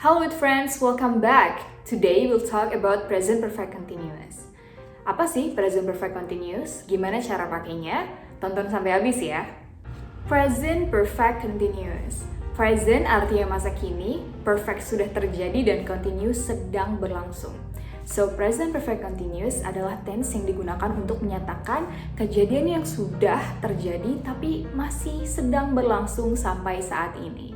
Hello friends, welcome back. Today we'll talk about present perfect continuous. Apa sih present perfect continuous? Gimana cara pakainya? Tonton sampai habis ya. Present perfect continuous. Present artinya masa kini, perfect sudah terjadi dan continuous sedang berlangsung. So, present perfect continuous adalah tense yang digunakan untuk menyatakan kejadian yang sudah terjadi tapi masih sedang berlangsung sampai saat ini.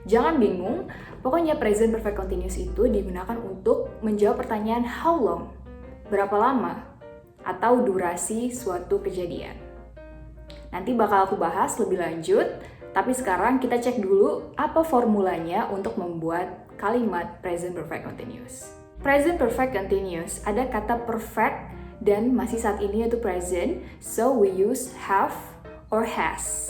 Jangan bingung, pokoknya present perfect continuous itu digunakan untuk menjawab pertanyaan how long, berapa lama, atau durasi suatu kejadian. Nanti bakal aku bahas lebih lanjut, tapi sekarang kita cek dulu apa formulanya untuk membuat kalimat present perfect continuous. Present perfect continuous ada kata perfect dan masih saat ini yaitu present, so we use have or has.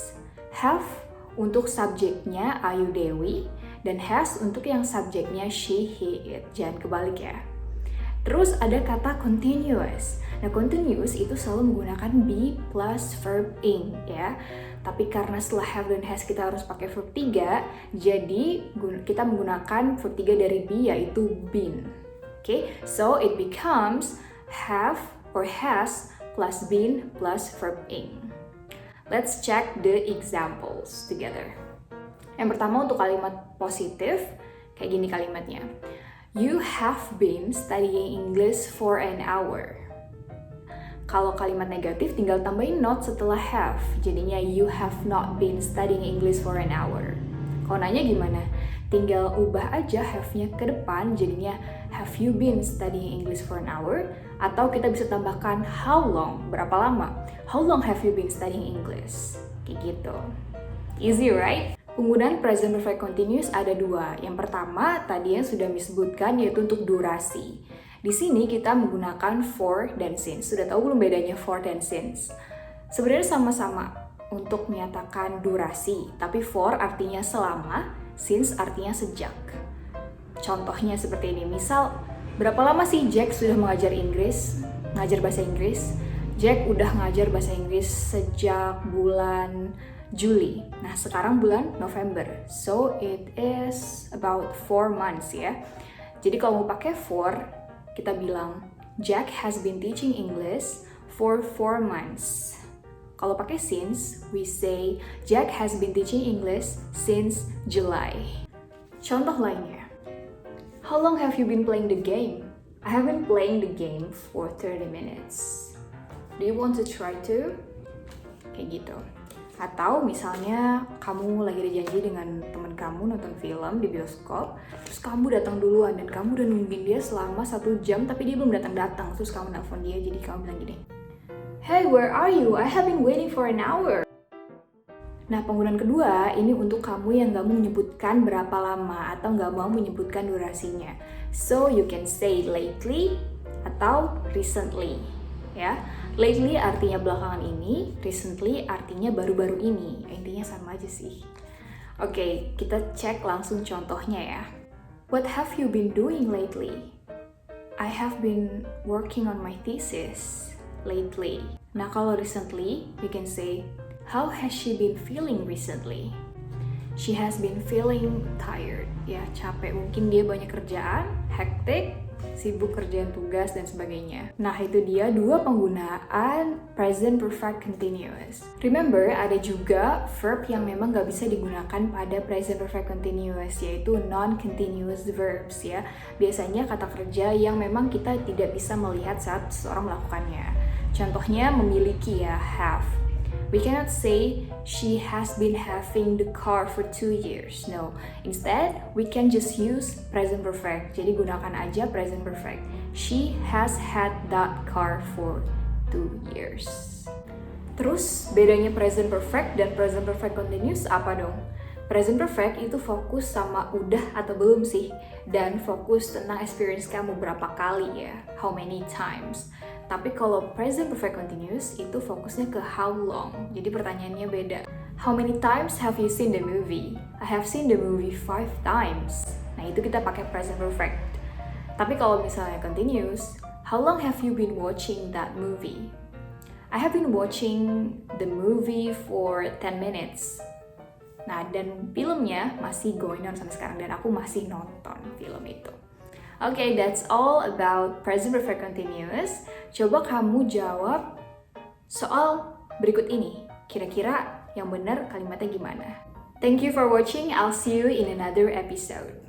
Have untuk subjeknya Ayu Dewi dan has untuk yang subjeknya she, he, it. Jangan kebalik ya. Terus ada kata continuous. Nah, continuous itu selalu menggunakan be plus verb ing ya. Tapi karena setelah have dan has kita harus pakai verb 3, jadi kita menggunakan verb 3 dari be yaitu been. Okay? So it becomes have or has plus been plus verb ing. Let's check the examples together. Yang pertama untuk kalimat positif, kayak gini kalimatnya. You have been studying English for an hour. Kalau kalimat negatif tinggal tambahin not setelah have. Jadinya you have not been studying English for an hour. Kalau nanya gimana? Tinggal ubah aja have-nya ke depan, jadinya have you been studying English for an hour? Atau kita bisa tambahkan how long, berapa lama? How long have you been studying English? Kayak gitu. Easy, right? Penggunaan present perfect continuous ada dua. Yang pertama, tadi yang sudah disebutkan yaitu untuk durasi. Di sini kita menggunakan for dan since. Sudah tahu belum bedanya for dan since? Sebenarnya sama-sama untuk menyatakan durasi, tapi for artinya selama, since artinya sejak. Contohnya seperti ini, misal, berapa lama sih Jack sudah ngajar bahasa Inggris? Jack udah ngajar bahasa Inggris sejak bulan Juli. Nah, sekarang bulan November. So, it is about 4 months ya. Jadi kalau mau pakai for, kita bilang, Jack has been teaching English for 4 months. Kalau pakai since, we say, Jack has been teaching English since July. Contoh lainnya. How long have you been playing the game? I have been playing the game for 30 minutes. Do you want to try to? Kayak gitu. Atau misalnya kamu lagi ada janji dengan teman kamu nonton film di bioskop, terus kamu datang duluan dan kamu udah nungguin dia selama 1 jam tapi dia belum datang-datang, terus kamu nelfon dia, jadi kamu bilang gini, Hey, where are you? I have been waiting for an hour. Nah, penggunaan kedua ini untuk kamu yang gak mau menyebutkan berapa lama atau gak mau menyebutkan durasinya. So, you can say lately atau recently. Ya, lately artinya belakangan ini, recently artinya baru-baru ini. Intinya sama aja sih. Oke, kita cek langsung contohnya ya. What have you been doing lately? I have been working on my thesis lately. Nah, kalau recently, you can say, how has she been feeling recently? She has been feeling tired. Ya, capek. Mungkin dia banyak kerjaan, hectic, sibuk kerjaan tugas dan sebagainya. Nah, itu dia 2 penggunaan present perfect continuous. Remember, ada juga verb yang memang gak bisa digunakan pada present perfect continuous, yaitu non-continuous verbs ya. Biasanya kata kerja yang memang kita tidak bisa melihat saat seseorang melakukannya. Contohnya memiliki ya, have. We cannot say she has been having the car for 2 years. No, instead we can just use present perfect. Jadi gunakan aja present perfect. She has had that car for 2 years. Terus bedanya present perfect dan present perfect continuous apa dong? Present perfect itu fokus sama udah atau belum sih, dan fokus tentang experience kamu berapa kali ya, how many times. Tapi kalau present perfect continuous itu fokusnya ke how long. Jadi pertanyaannya beda. How many times have you seen the movie? I have seen the movie 5 times. Nah, itu kita pakai present perfect. Tapi kalau misalnya continuous, how long have you been watching that movie? I have been watching the movie for 10 minutes. Nah, dan filmnya masih going on sampai sekarang dan aku masih nonton film itu. Okay, that's all about present perfect continuous. Coba kamu jawab soal berikut ini. Kira-kira yang benar kalimatnya gimana? Thank you for watching. I'll see you in another episode.